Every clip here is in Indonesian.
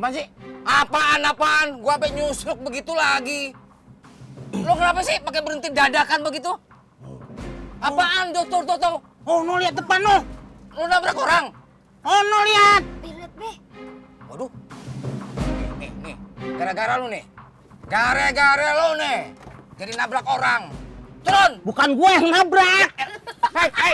Apaan sih? Apaan? Gua sampai nyusluk begitu lagi. Lo kenapa sih pakai berhenti dadakan begitu? Apaan tuh? Oh, no lihat depan no. Lo nabrak orang? Oh, no lihat. Lihat, Be. Waduh. Nih. Gara-gara lu nih. Gara-gara lu nih. Jadi nabrak orang. Turun. Bukan gue yang nabrak. Hei.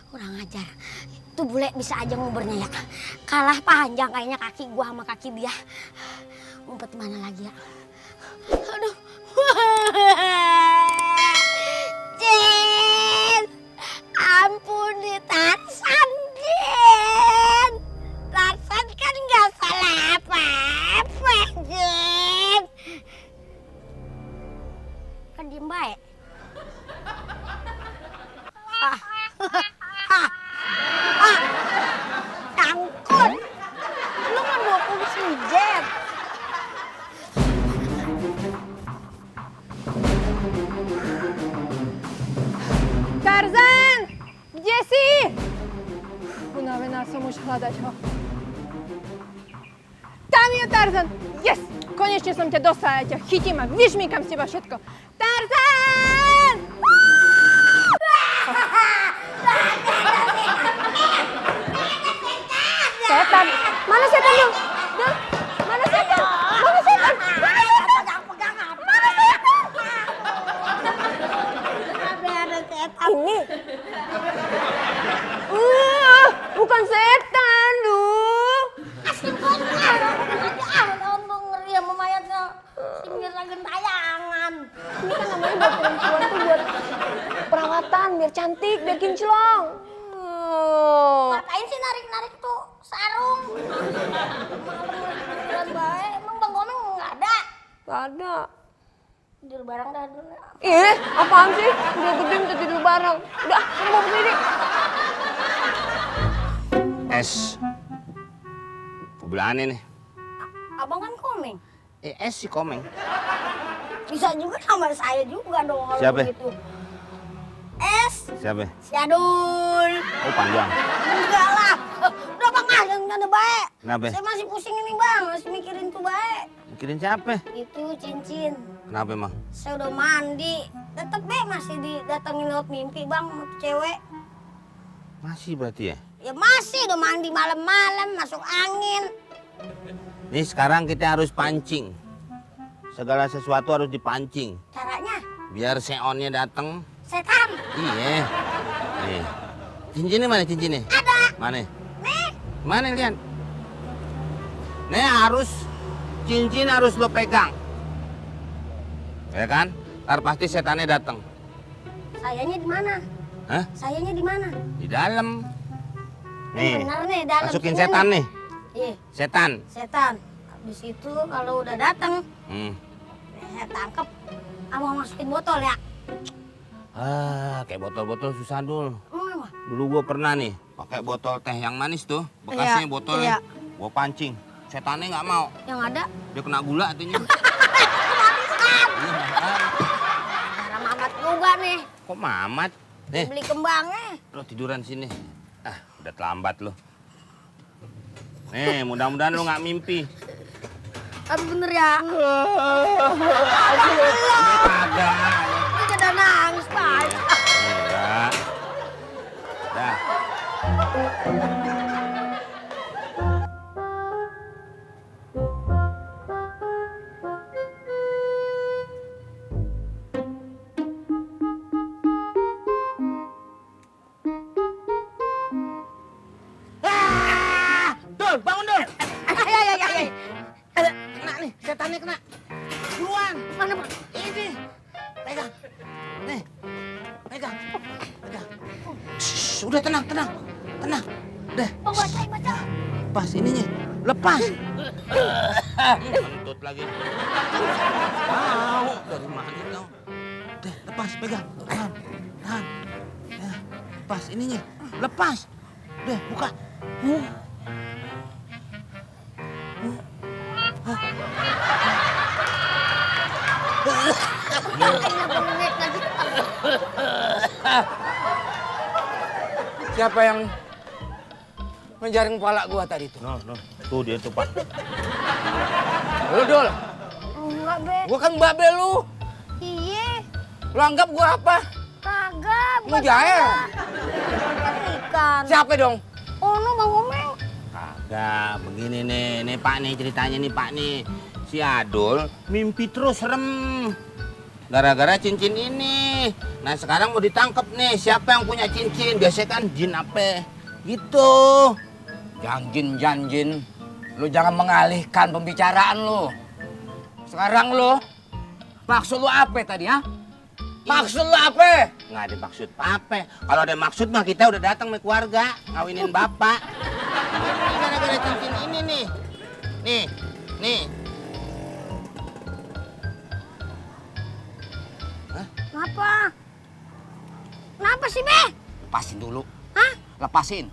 Kurang ajar. Itu bule bisa aja ngubernya ya. Kalah panjang kayaknya kaki gua sama kaki dia. Ngumpet mana lagi ya? Aduh. Jin. Ampun di Tarsan, Jin. Tarsan kan gak salah apa-apa, Jin. Kan diem baik. Tangkut. Lu kan 20 Jet. Tarzan! Jesse! Unavena są już hľadať ho. Tam je Tarzan! Yes! Konečne som ťa dostala, ja ťa chytím a vyžmýkam z teba všetko. Tarzan! Setan! Mana setan lu? Mana setan? Mana setan? Pegang apa? Mana setan? Ada setan. Ini? Bukan setan, lu. Untung ngeri sama mayatnya. Singgir gentayangan. Ini kan namanya buat perempuan tuh buat perawatan, biar cantik, biar kinclong. Ngapain sih narik-narik tuh sarung? Malam baik. Emang Bang Komeng nggak ada? Gak ada. Tidur bareng dah dulu. Ih, apaan sih? Udah gede minta tidur bareng. Udah, saya mau berdiri. Es. Belane nih. Abang kan Komeng. Es si Komeng. Bisa juga nama saya juga dong kalau Siapa? begitu. Es. Siapa? Si Adul. Oh, panjang. Enggak lah. Udah Bang ah, jangan tanda baik. Kenapa? Saya masih pusing ini Bang, masih mikirin tuh baik. Mikirin siapa? Itu cincin. Kenapa emang? Saya udah mandi. Tetep masih didatengin lewat mimpi Bang sama tuh cewek. Masih berarti ya? Ya masih udah mandi malam-malam masuk angin. Nih sekarang kita harus pancing. Segala sesuatu harus dipancing. Caranya Biar seonnya datang. setan. Iya. Nih. Cincinnya mana cincinnya? Ada. Mana? Nih. Mana lihat? Nih cincin harus lo pegang. Ya kan? Ntar pasti setannya datang. Sayanya di mana? Hah? Sayanya di mana? Di dalam. Nih. Bener nih dalam. Masukin sini setan nih. Iya, Setan. setan. Habis itu kalau udah datang, Hmm. saya tangkep. Abang masukin botol ya. Kayak botol-botol susah dul. Emang? Dulu gua pernah nih pakai botol teh yang manis tuh, bekasnya Iya, botolnya. iya. Gua pancing. Setannya nggak mau. Yang ada Dia kena gula artinya. darah mamat juga nih. Kok mamat? Nih, Beli kembangnya. lo tiduran sini. Udah terlambat lo. Nih, mudah-mudahan lu nggak mimpi. Tapi bener ya. Kagak. Ini udah nangis, Pak. Enggak. Dah. Dul, bangun Dul. Ay. Kena nih, setannya kena. Duluan. Mana, Pak? Ini. Pegang. Nih. Pegang. Shh, udah tenang. Udah. Oh, baca. Pas ininya. Lepas. Kentut lagi. Tahu dari mana kau? Udah, lepas, pegang. Tahan. Ya, lepas ininya. Lepas. Udah, buka. Siapa yang menjaring kepala gua tadi tuh? No. Tuh dia tuh, Pak. Lu, Dul. Enggak, Be. Gua kan babe lu. Iya. Lu anggap gua apa? Kagak. Lu jair. Ikan. Siapa dong? Oh, no, Bang Omeng. Kagak, begini nih Pak nih ceritanya nih Pak nih. Si Adul mimpi terus serem. Gara-gara cincin ini. Nah sekarang mau ditangkap nih, siapa yang punya cincin? Biasanya kan jin apa? Gitu. Janjin. Lu jangan mengalihkan pembicaraan lu. Sekarang lu, maksud lu apa tadi, ha? Maksud lu apa? Nggak ada maksud apa. Kalau ada maksud mah kita udah datang sama keluarga. Ngawinin bapak. Ini gara-gara cincin ini nih. Nih. Kenapa sih, Be? Lepasin dulu. Hah? Lepasin.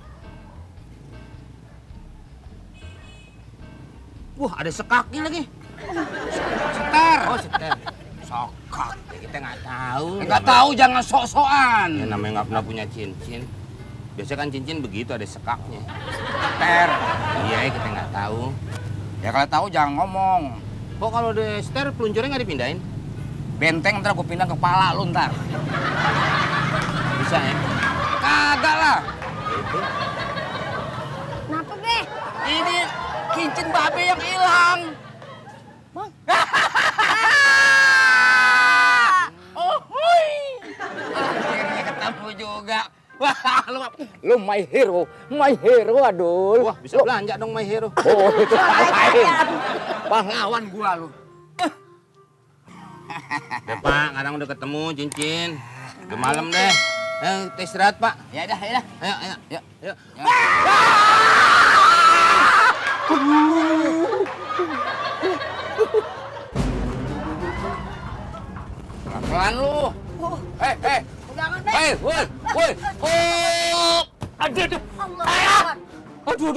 Wah ada sekaknya lagi. Seter. Oh seter. Sokak. Ya, kita nggak tahu. Nggak tahu, jangan sok-sokan. Ya, namanya nggak pernah punya cincin. Biasanya kan cincin begitu ada sekaknya. Seter. Iya kita nggak tahu. Ya kalau tahu jangan ngomong. Kok kalau ada seter peluncurnya nggak dipindahin? Benteng ntar gue pindah ke kepala lu ntar. Bisa ya? Kagak lah. Itu. Kenapa, Be? Ini cincin babe yang hilang. Bang. Oh, hui. Akhirnya ketemu juga. Wah, lu my hero, Adul. Wah bisa belanja dong My Hero. Oh, itu lain. Pahlawan gua lu. Udah Pak, kadang udah ketemu cincin. Udah malam deh. Kita istirahat Pak. Ya dah. Ayo. Pelan lu. Hei. Jangan, Be. Hei, woi. Oh. Aduh. Allah. Aduh.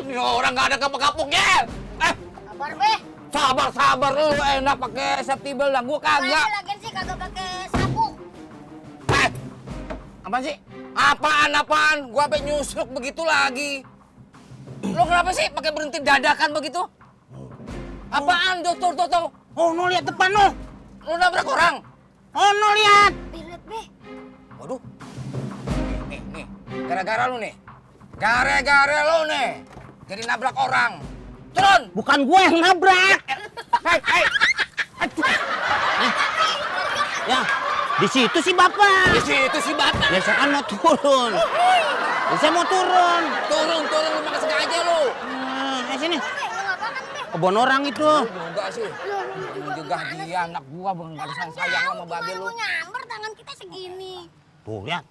Ini orang nggak ada kapok-kapoknya. Sabar, Be. Sabar lu enak pakai safety belt dah. Gua kagak. Saya lagian sih kagak pakai sabuk. Apaan sih? Apaan? Gua sampai nyusruk begitu lagi. Lo kenapa sih pakai berhenti dadakan begitu? Apaan, dokter? Oh, no lihat depan no. Lo nabrak orang? Oh, no lihat. Be, lihat, Be. Waduh. Nih. Gara-gara lu nih. Gara-gara lu nih. Jadi nabrak orang. Turun! Bukan gue yang nabrak. Hei. Ya, di situ sih Bapak. Di situ si Batak. Ya saya kan mau turun. Ya, saya mau turun. Turun, lu makan sengaja lu. Sini. Be, lu ngapain, Be? Kebun orang itu. Juga sih. Ini juga dia anak gua bukan nggak ada sayang sama babe lu. Lu nyamber tangan kita segini. Tuh, lihat.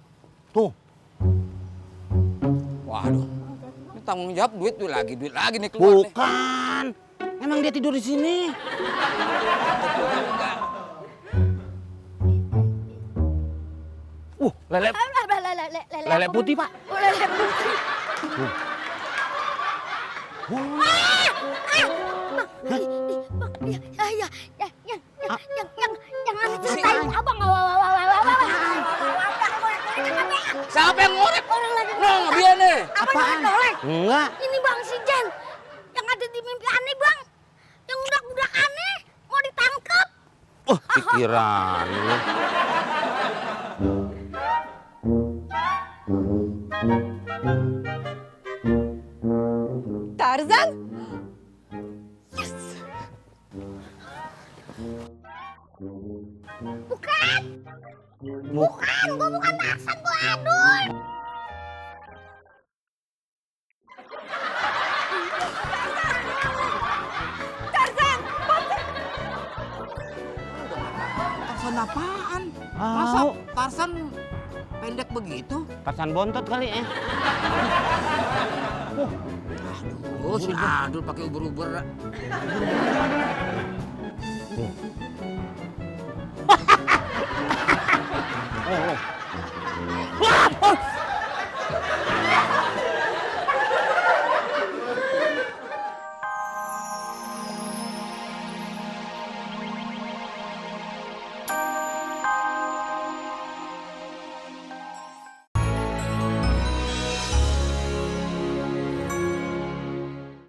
Tuh. Waduh. Ini tanggung jawab duit lagi nih keluar nih. Bukan. Emang dia tidur di sini. Lele Lele putih, Pak. Oh, lele putih. Yang ada ceritain abang. Siapa yang ngorek? Orang lagi Nah, biar nih. Apaan? Noleh? Enggak. Ini Bang si Jen. Yang ada di mimpi aneh, Bang. Yang udah aneh. Mau ditangkap. Oh, pikiran lu. Tarzan? Bukan. Bukan. Gue bukan Tarzan, gue Adul. Tarzan! Tarsan apaan? Masa Tarsan pendek begitu? Tarzan bontot kali ya. Oh, si Adul pakai ubur-ubur. Oh,